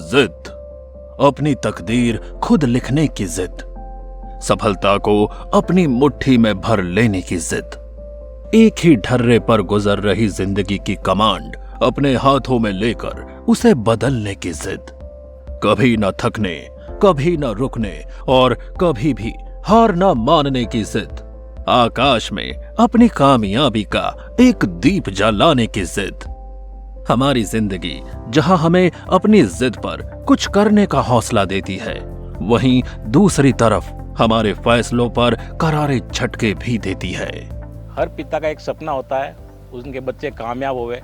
जिद, अपनी तकदीर खुद लिखने की जिद, सफलता को अपनी मुट्ठी में भर लेने की जिद, एक ही ढर्रे पर गुजर रही जिंदगी की कमांड अपने हाथों में लेकर उसे बदलने की जिद, कभी न थकने, कभी न रुकने और कभी भी हार न मानने की जिद, आकाश में अपनी कामयाबी का एक दीप जलाने की जिद। हमारी जिंदगी जहां हमें अपनी जिद पर कुछ करने का हौसला देती है, वहीं दूसरी तरफ हमारे फैसलों पर करारे झटके भी देती है। हर पिता का एक सपना होता है उनके बच्चे कामयाब होवे,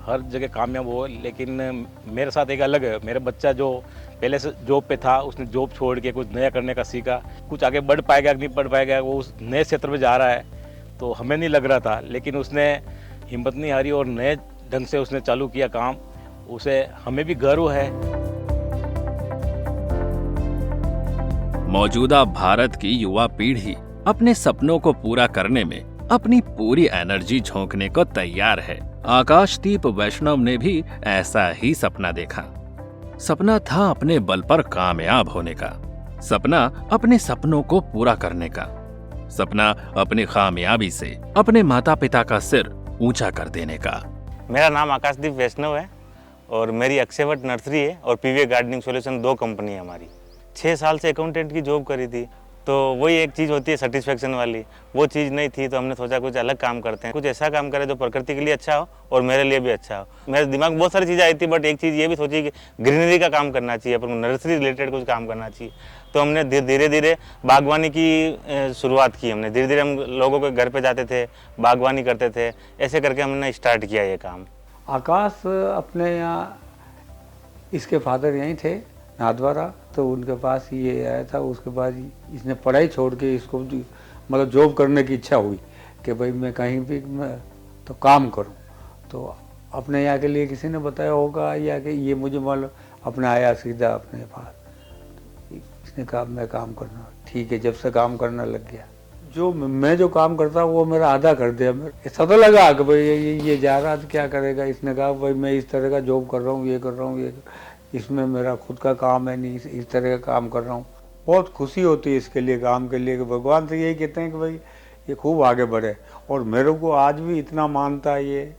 हर जगह कामयाब हो। लेकिन मेरे साथ एक अलग है। मेरा बच्चा जो पहले से जॉब पे था, उसने जॉब छोड़ के कुछ नया करने का सीखा, कुछ आगे बढ़ पाएगा कि नहीं बढ़ पाएगा, वो उस नए क्षेत्र में जा रहा है। तो हमें नहीं लग रहा था, लेकिन उसने हिम्मत नहीं हारी और नए ढंग से उसने चालू किया काम। उसे हमें भी गर्व है। मौजूदा भारत की युवा पीढ़ी अपने सपनों को पूरा करने में अपनी पूरी एनर्जी झोंकने को तैयार है। आकाशदीप वैष्णव ने भी ऐसा ही सपना देखा। सपना था अपने बल पर कामयाब होने का, सपना अपने सपनों को पूरा करने का, सपना अपनी कामयाबी से अपने माता पिता का सिर ऊंचा कर देने का। मेरा नाम आकाशदीप वैष्णव है और मेरी अक्षयवट नर्सरी है और पीवीए गार्डनिंग सॉल्यूशन 2 कंपनी है हमारी। 6 साल से अकाउंटेंट की जॉब करी थी, तो वही एक चीज़ होती है सेटिस्फेक्शन वाली, वो चीज़ नहीं थी। तो हमने सोचा कुछ अलग काम करते हैं, कुछ ऐसा काम करें जो प्रकृति के लिए अच्छा हो और मेरे लिए भी अच्छा हो। मेरे दिमाग में बहुत सारी चीज़ें आई थी, बट एक चीज़ ये भी सोची कि ग्रीनरी का काम करना चाहिए, पर नर्सरी रिलेटेड कुछ काम करना चाहिए। तो हमने धीरे धीरे बागवानी की शुरुआत की। हमने धीरे धीरे हम लोगों के घर पे जाते थे, बागवानी करते थे, ऐसे करके हमने स्टार्ट किया ये काम। आकाश अपने यहाँ, इसके फादर यहीं थे नाथद्वारा, तो उनके पास ही ये आया था। उसके बाद इसने पढ़ाई छोड़ के इसको मतलब जॉब करने की इच्छा हुई कि भाई मैं कहीं भी मैं तो काम करूं। तो अपने यहाँ के लिए किसी ने बताया होगा या कि ये मुझे मालूम, अपने आया सीधा अपने पास। इसने कहा मैं काम करना, ठीक है। जब से काम करना लग गया, जो मैं जो काम करता हूँ वो मेरा आधा कर दिया। ऐसा तो लगा कि भाई ये जा रहा तो क्या करेगा। इसने कहा भाई मैं इस तरह का जॉब कर रहा हूँ, ये कर रहा हूँ, ये इसमें मेरा खुद का काम है नहीं, इस तरह का काम कर रहा हूँ। बहुत खुशी होती है इसके लिए, काम के लिए। कि भगवान से यही कहते हैं कि भाई ये खूब आगे बढ़े, और मेरे को आज भी इतना मानता है ये।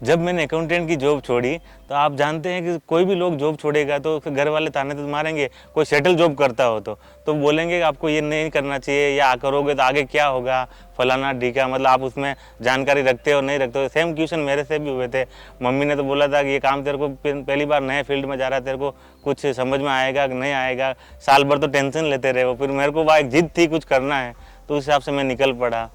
जब मैंने अकाउंटेंट की जॉब छोड़ी, तो आप जानते हैं कि कोई भी लोग जॉब छोड़ेगा तो उसके घर वाले ताने तो मारेंगे। कोई सेटल जॉब करता हो तो बोलेंगे कि आपको ये नहीं करना चाहिए, या करोगे तो आगे क्या होगा, फलाना ढीका। मतलब आप उसमें जानकारी रखते हो नहीं रखते हो। सेम क्वेश्चन मेरे से भी हुए थे। मम्मी ने तो बोला था कि ये काम तेरे को पहली बार नए फील्ड में जा रहा है, तेरे को कुछ समझ में आएगा कि नहीं आएगा। साल भर तो टेंशन लेते रहे वो। फिर मेरे को वहाँ एक जिद थी, कुछ करना है, तो उस हिसाब से मैं निकल पड़ा।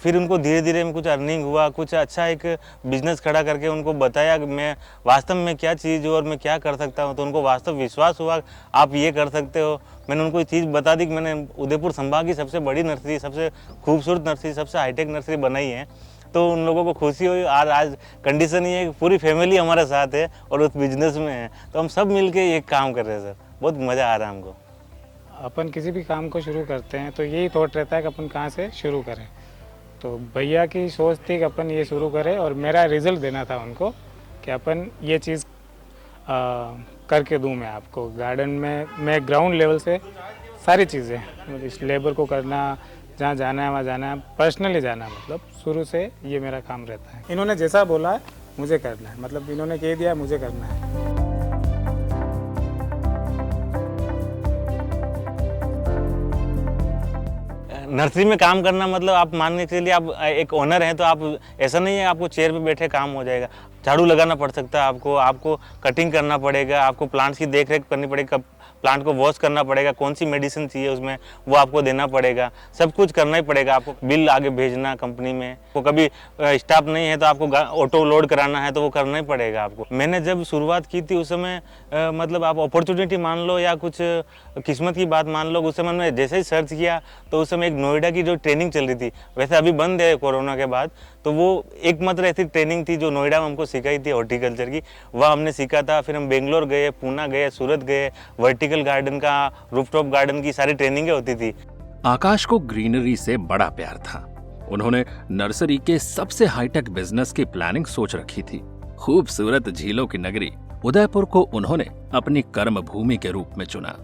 फिर उनको धीरे धीरे में कुछ अर्निंग हुआ, कुछ अच्छा एक बिजनेस खड़ा करके उनको बताया कि मैं वास्तव में क्या चीज़ हूँ और मैं क्या कर सकता हूँ। तो उनको वास्तव विश्वास हुआ आप ये कर सकते हो। मैंने उनको ये चीज़ बता दी कि मैंने उदयपुर संभाग की सबसे बड़ी नर्सरी, सबसे खूबसूरत नर्सरी, सबसे हाईटेक नर्सरी बनाई है। तो उन लोगों को खुशी हुई। आज कंडीशन ये है कि पूरी फैमिली हमारे साथ है और उस बिजनेस में है, तो हम सब मिल के एक काम कर रहे हैं सर। बहुत मज़ा आ रहा है हमको। अपन किसी भी काम को शुरू करते हैं तो यही थॉट रहता है कि अपन कहाँ से शुरू करें। तो भैया की सोच थी कि अपन ये शुरू करें, और मेरा रिजल्ट देना था उनको कि अपन ये चीज़ करके दूं मैं आपको। गार्डन में मैं ग्राउंड लेवल से सारी चीज़ें, मतलब इस लेबर को करना, जहाँ जाना है वहाँ जाना है, पर्सनली जाना, मतलब शुरू से ये मेरा काम रहता है। इन्होंने जैसा बोला है मुझे करना है, मतलब इन्होंने कह दिया मुझे करना है। नर्सरी में काम करना मतलब आप मानने के लिए आप एक ओनर हैं, तो आप ऐसा नहीं है आपको चेयर पे बैठे काम हो जाएगा। झाड़ू लगाना पड़ सकता है आपको कटिंग करना पड़ेगा, आपको प्लांट्स की देख रेख करनी पड़ेगी, प्लांट को वॉश करना पड़ेगा, कौन सी मेडिसिन चाहिए उसमें वो आपको देना पड़ेगा, सब कुछ करना ही पड़ेगा। आपको बिल आगे भेजना कंपनी में, तो कभी स्टाफ नहीं है तो आपको ऑटो लोड कराना है तो वो करना ही पड़ेगा आपको। मैंने जब शुरुआत की थी उस समय मतलब आप अपॉर्चुनिटी मान लो या कुछ किस्मत की बात मान लो, उस समय मैंने जैसे ही सर्च किया तो उस समय एक नोएडा की जो ट्रेनिंग चल रही थी, वैसे अभी बंद है कोरोना के बाद, तो वो एकमात्र ऐसी ट्रेनिंग थी जो नोएडा में हमको सिखाई थी हॉर्टिकल्चर की, वह हमने सीखा था। फिर हम बेंगलोर गए, पूना गए, सूरत गए, वर्टिकल गार्डन का, रूफटॉप गार्डन की सारी ट्रेनिंगें होती थी। आकाश को ग्रीनरी से बड़ा प्यार था। उन्होंने नर्सरी के सबसे हाईटेक बिजनेस की प्लानिंग सोच रखी थी। खूबसूरत झीलों की नगरी उदयपुर को उन्होंने अपनी कर्म भूमि के रूप में चुना।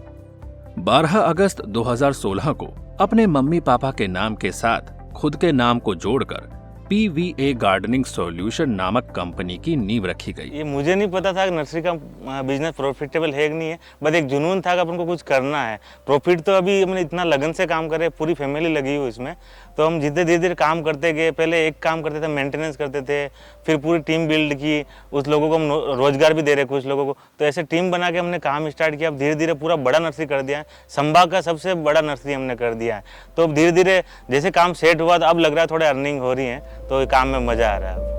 12 अगस्त 2016 को अपने मम्मी पापा के नाम के साथ खुद के नाम को जोड़कर PVA गार्डनिंग सॉल्यूशन नामक कंपनी की नींव रखी गई। ये मुझे नहीं पता था कि नर्सरी का बिजनेस प्रॉफिटेबल है कि नहीं है, बस एक जुनून था कि अपन को कुछ करना है। प्रॉफिट तो अभी हमने इतना लगन से काम करे, पूरी फैमिली लगी हुई इसमें, तो हम जितने धीरे धीरे काम करते गए। पहले एक काम करते थे, मेंटेनेंस करते थे, फिर पूरी टीम बिल्ड की, उस लोगों को हम रोजगार भी दे रहे कुछ लोगों को, तो ऐसे टीम बना के हमने काम स्टार्ट किया। अब धीरे धीरे पूरा बड़ा नर्सरी कर दिया है, संभाग का सबसे बड़ा नर्सरी हमने कर दिया है। तो अब धीरे धीरे जैसे काम सेट हुआ तो अब लग रहा है थोड़े अर्निंग हो रही है, तो काम में मजा आ रहा है।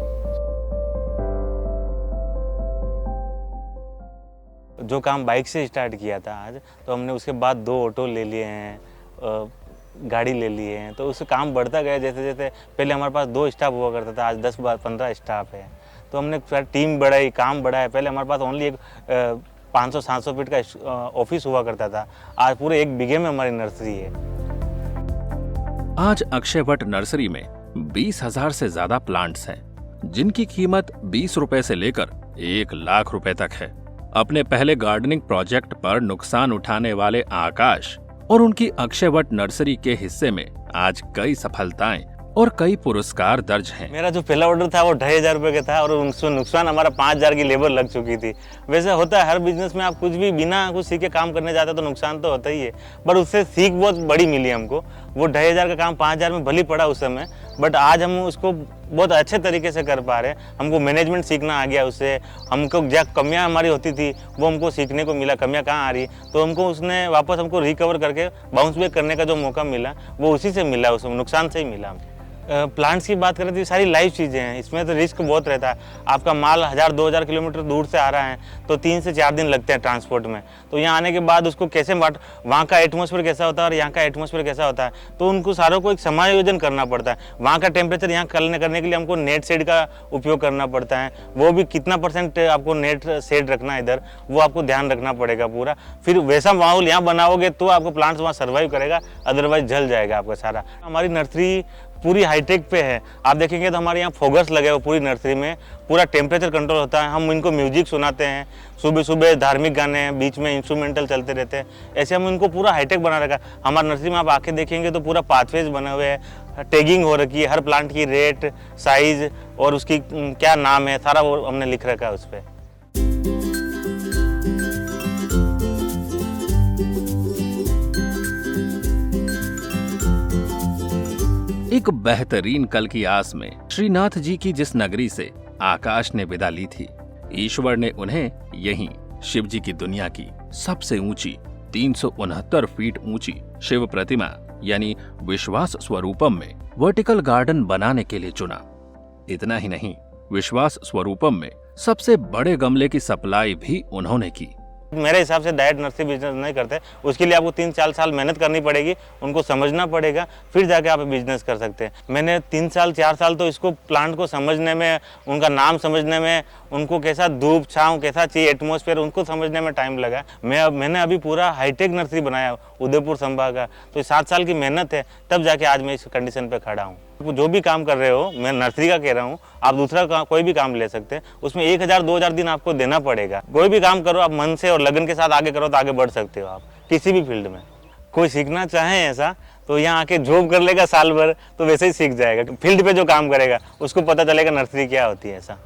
जो काम बाइक से स्टार्ट किया था आज, तो हमने उसके बाद 2 ऑटो ले लिए हैं, गाड़ी ले लिए हैं, तो उससे काम बढ़ता गया। जैसे जैसे पहले हमारे पास 2 स्टाफ हुआ करता था, आज 10-15 स्टाफ है, तो हमने टीम बढ़ाई, काम बढ़ा है। पहले हमारे पास ओनली एक 500-700 फीट का ऑफिस हुआ करता था, आज पूरे 1 बीघे में हमारी नर्सरी है। आज अक्षयवट नर्सरी में 20,000 से ज्यादा प्लांट्स हैं, जिनकी कीमत 20 रुपए से लेकर 1 लाख रुपए तक है। अपने पहले गार्डनिंग प्रोजेक्ट पर नुकसान उठाने वाले आकाश और उनकी अक्षयवट नर्सरी के हिस्से में आज कई सफलताएं और कई पुरस्कार दर्ज हैं। मेरा जो पहला ऑर्डर था वो 2,500 रुपये का था और उसमें नुकसान हमारा 5,000 की लेबर लग चुकी थी। वैसे होता है हर बिजनेस में, आप कुछ भी बिना कुछ सीखे काम करने जाते तो नुकसान तो होता ही है, बट उससे सीख बहुत बड़ी मिली हमको। वो 2,500 का काम 5,000 में भली पड़ा उस समय, बट आज हम उसको बहुत अच्छे तरीके से कर पा रहे हैं। हमको मैनेजमेंट सीखना आ गया उससे, हमको जो कमियां हमारी होती थी वो हमको सीखने को मिला, कमियां कहाँ आ रही, तो हमको उसने वापस हमको रिकवर करके बाउंस बैक करने का जो मौका मिला वो उसी से मिला, उसमें नुकसान से ही मिला। प्लांट्स की बात करें तो ये सारी लाइव चीज़ें हैं, इसमें तो रिस्क बहुत रहता है। आपका माल 1,000-2,000 किलोमीटर दूर से आ रहा है तो 3 से 4 दिन लगते हैं ट्रांसपोर्ट में, तो यहाँ आने के बाद उसको कैसे वहाँ का एटमॉस्फेयर कैसा होता है और यहाँ का एटमॉस्फेयर कैसा होता है, तो उनको सारों को एक समायोजन करना पड़ता है। वहाँ का टेम्परेचर यहाँ करने के लिए हमको नेट शेड का उपयोग करना पड़ता है, वो भी कितना % आपको नेट शेड रखना है इधर, वो आपको ध्यान रखना पड़ेगा पूरा। फिर वैसा माहौल यहाँ बनाओगे तो आपको प्लांट्स वहाँ सर्वाइव करेगा, अदरवाइज जल जाएगा आपका सारा। हमारी नर्सरी पूरी हाईटेक पे है, आप देखेंगे तो हमारे यहाँ फोगस लगे हुए पूरी नर्सरी में, पूरा टेम्परेचर कंट्रोल होता है। हम इनको म्यूजिक सुनाते हैं, सुबह सुबह धार्मिक गाने हैं, बीच में इंस्ट्रूमेंटल चलते रहते हैं, ऐसे हम इनको पूरा हाईटेक बना रखा है। हमारी नर्सरी में आप आके देखेंगे तो पूरा पाथवेज बने हुए हैं, टैगिंग हो रखी है, हर प्लांट की रेट, साइज और उसकी क्या नाम है, सारा वो हमने लिख रखा है उस पर। एक बेहतरीन कल की आस में श्रीनाथ जी की जिस नगरी से आकाश ने विदा ली थी, ईश्वर ने उन्हें यहीं शिव जी की दुनिया की सबसे ऊंची 369 फीट ऊंची शिव प्रतिमा यानी विश्वास स्वरूपम में वर्टिकल गार्डन बनाने के लिए चुना। इतना ही नहीं, विश्वास स्वरूपम में सबसे बड़े गमले की सप्लाई भी उन्होंने की। मेरे हिसाब से डायरेक्ट नर्सरी बिजनेस नहीं करते, उसके लिए आपको 3-4 साल मेहनत करनी पड़ेगी, उनको समझना पड़ेगा, फिर जाके आप बिजनेस कर सकते हैं। मैंने 3-4 साल तो इसको प्लांट को समझने में, उनका नाम समझने में, उनको कैसा धूप छांव कैसा चाहिए एटमॉस्फेयर, उनको समझने में टाइम लगा। मैंने अभी पूरा हाईटेक नर्सरी बनाया उदयपुर संभाग का, तो 7 साल की मेहनत है, तब जाके आज मैं इस कंडीशन पे खड़ा हूँ। जो भी काम कर रहे हो, मैं नर्सरी का कह रहा हूँ, आप दूसरा कोई भी काम ले सकते हैं, उसमें 1,000-2,000 दिन आपको देना पड़ेगा। कोई भी काम करो आप मन से और लगन के साथ आगे करो तो आगे बढ़ सकते हो आप किसी भी फील्ड में। कोई सीखना चाहे ऐसा तो यहाँ आके जॉब कर लेगा साल भर तो वैसे ही सीख जाएगा। फील्ड पे जो काम करेगा उसको पता चलेगा नर्सरी क्या होती है। ऐसा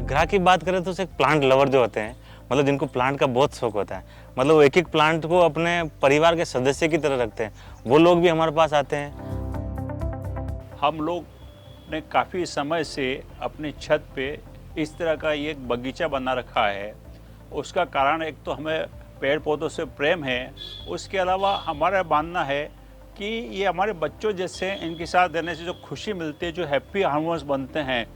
ग्राहक की बात करें तो सिर्फ प्लांट लवर जो होते हैं, मतलब जिनको प्लांट का बहुत शौक होता है, मतलब वो एक प्लांट को अपने परिवार के सदस्य की तरह रखते हैं, वो लोग भी हमारे पास आते हैं। हम लोग ने काफ़ी समय से अपनी छत पे इस तरह का ये बगीचा बना रखा है। उसका कारण एक तो हमें पेड़ पौधों से प्रेम है, उसके अलावा हमारा मानना है कि ये हमारे बच्चों जैसे, इनके साथ रहने से जो खुशी मिलती है, जो हैप्पी हार्मोन्स बनते हैं,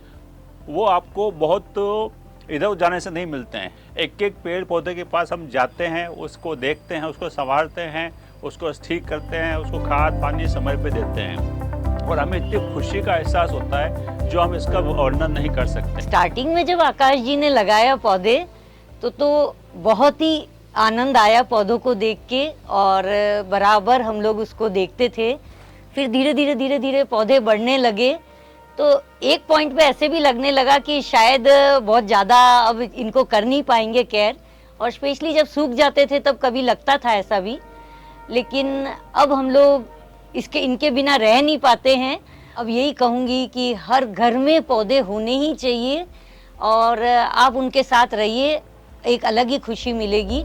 वो आपको बहुत इधर जाने से नहीं मिलते हैं। एक एक पेड़ पौधे के पास हम जाते हैं, उसको देखते हैं, उसको संवारते हैं, उसको ठीक करते हैं, उसको खाद पानी समय पे देते हैं और हमें इतनी खुशी का एहसास होता है जो हम इसका वर्णन नहीं कर सकते। स्टार्टिंग में जब आकाश जी ने लगाया पौधे तो बहुत ही आनंद आया पौधों को देख के, और बराबर हम लोग उसको देखते थे। फिर धीरे धीरे पौधे बढ़ने लगे, तो एक पॉइंट पे ऐसे भी लगने लगा कि शायद बहुत ज़्यादा अब इनको कर नहीं पाएंगे केयर, और स्पेशली जब सूख जाते थे तब कभी लगता था ऐसा भी, लेकिन अब हम लोग इनके बिना रह नहीं पाते हैं। अब यही कहूँगी कि हर घर में पौधे होने ही चाहिए और आप उनके साथ रहिए, एक अलग ही खुशी मिलेगी।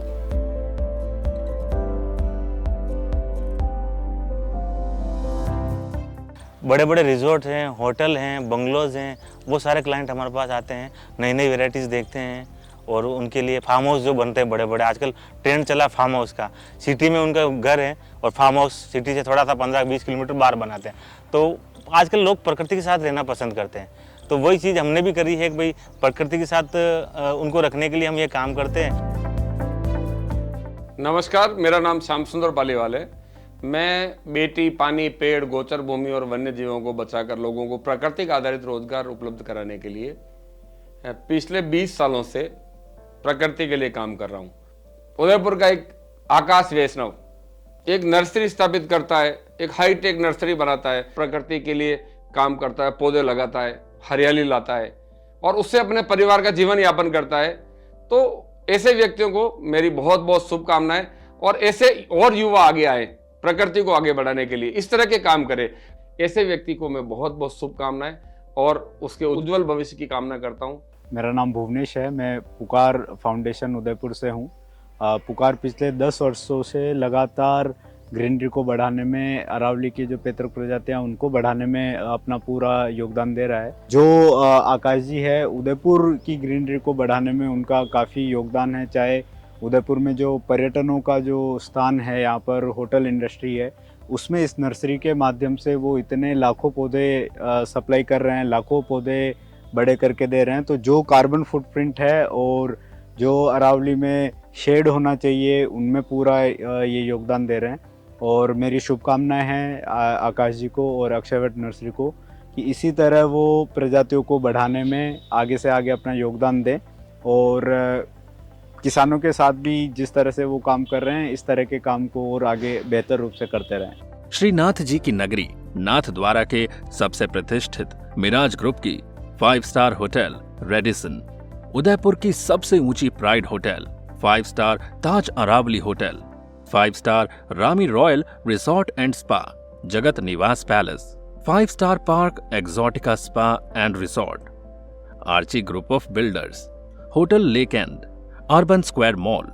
बड़े बड़े रिजॉर्ट हैं, होटल हैं, बंगलोज हैं, वो सारे क्लाइंट हमारे पास आते हैं, नई नई वेराइटीज़ देखते हैं और उनके लिए फार्म हाउस जो बनते हैं बड़े बड़े, आजकल ट्रेंड चला फार्म हाउस का, सिटी में उनका घर है और फार्म हाउस सिटी से थोड़ा सा 15-20 किलोमीटर बाहर बनाते हैं। तो आजकल लोग प्रकृति के साथ रहना पसंद करते हैं, तो वही चीज़ हमने भी करी है कि भाई प्रकृति के साथ उनको रखने के लिए हम ये काम करते हैं। नमस्कार, मेरा नाम श्याम सुंदर पालीवाल है। मैं बेटी, पानी, पेड़, गोचर भूमि और वन्य जीवों को बचाकर लोगों को प्राकृतिक आधारित रोजगार उपलब्ध कराने के लिए पिछले 20 सालों से प्रकृति के लिए काम कर रहा हूँ। उदयपुर का एक आकाश वैष्णव एक नर्सरी स्थापित करता है, एक हाईटेक नर्सरी बनाता है, प्रकृति के लिए काम करता है, पौधे लगाता है, हरियाली लाता है और उससे अपने परिवार का जीवन यापन करता है। तो ऐसे व्यक्तियों को मेरी बहुत बहुत शुभकामनाएं और ऐसे और युवा आगे आए, प्रकृति को आगे बढ़ाने के लिए इस तरह के काम करें। ऐसे व्यक्ति को मैं बहुत बहुत शुभकामनाएं और उसके उज्जवल भविष्य की कामना करता हूं। मेरा नाम भुवनेश है, मैं पुकार फाउंडेशन उदयपुर से हूं। पुकार पिछले 10 वर्षों से लगातार ग्रीनरी को बढ़ाने में, अरावली की जो पैतृक प्रजातियां उनको बढ़ाने में अपना पूरा योगदान दे रहा है। जो आकाश जी है, उदयपुर की ग्रीनरी को बढ़ाने में उनका काफ़ी योगदान है। चाहे उदयपुर में जो पर्यटनों का जो स्थान है, यहाँ पर होटल इंडस्ट्री है, उसमें इस नर्सरी के माध्यम से वो इतने लाखों पौधे सप्लाई कर रहे हैं, लाखों पौधे बड़े करके दे रहे हैं। तो जो कार्बन फुटप्रिंट है और जो अरावली में शेड होना चाहिए, उनमें पूरा ये योगदान दे रहे हैं। और मेरी शुभकामनाएं हैं आकाश जी को और अक्षयवट नर्सरी को कि इसी तरह वो प्रजातियों को बढ़ाने में आगे से आगे अपना योगदान दें और किसानों के साथ भी जिस तरह से वो काम कर रहे हैं, इस तरह के काम को और आगे बेहतर रूप से करते रहें। श्री नाथ जी की नगरी नाथ द्वारा के सबसे प्रतिष्ठित मिराज ग्रुप की 5 स्टार होटल रेडिसन, उदयपुर की सबसे ऊंची pride hotel 5 star Taj Aravali hotel, 5 star Ramee royal resort and spa, Jagat Niwas palace, 5 star park exotica spa and resort, Archi group of builders, hotel lake end, urban square mall,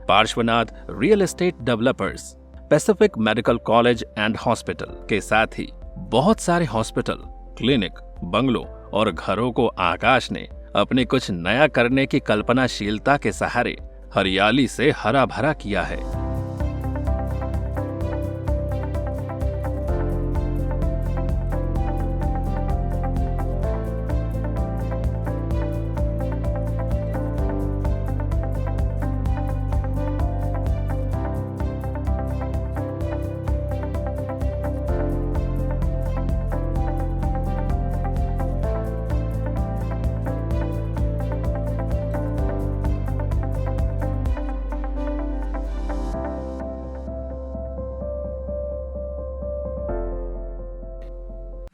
Parshvanath real estate developers, Pacific medical college and hospital के साथ ही बहुत सारे hospital, clinic, बंगलों और घरों को आकाश ने अपने कुछ नया करने की कल्पनाशीलता के सहारे हरियाली से हरा भरा किया है।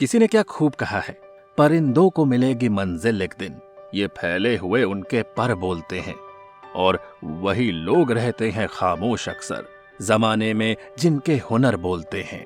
किसी ने क्या खूब कहा है, परिंदों को मिलेगी मंजिल एक दिन, ये फैले हुए उनके पर बोलते हैं और वही लोग रहते हैं खामोश अक्सर, जमाने में जिनके हुनर बोलते हैं।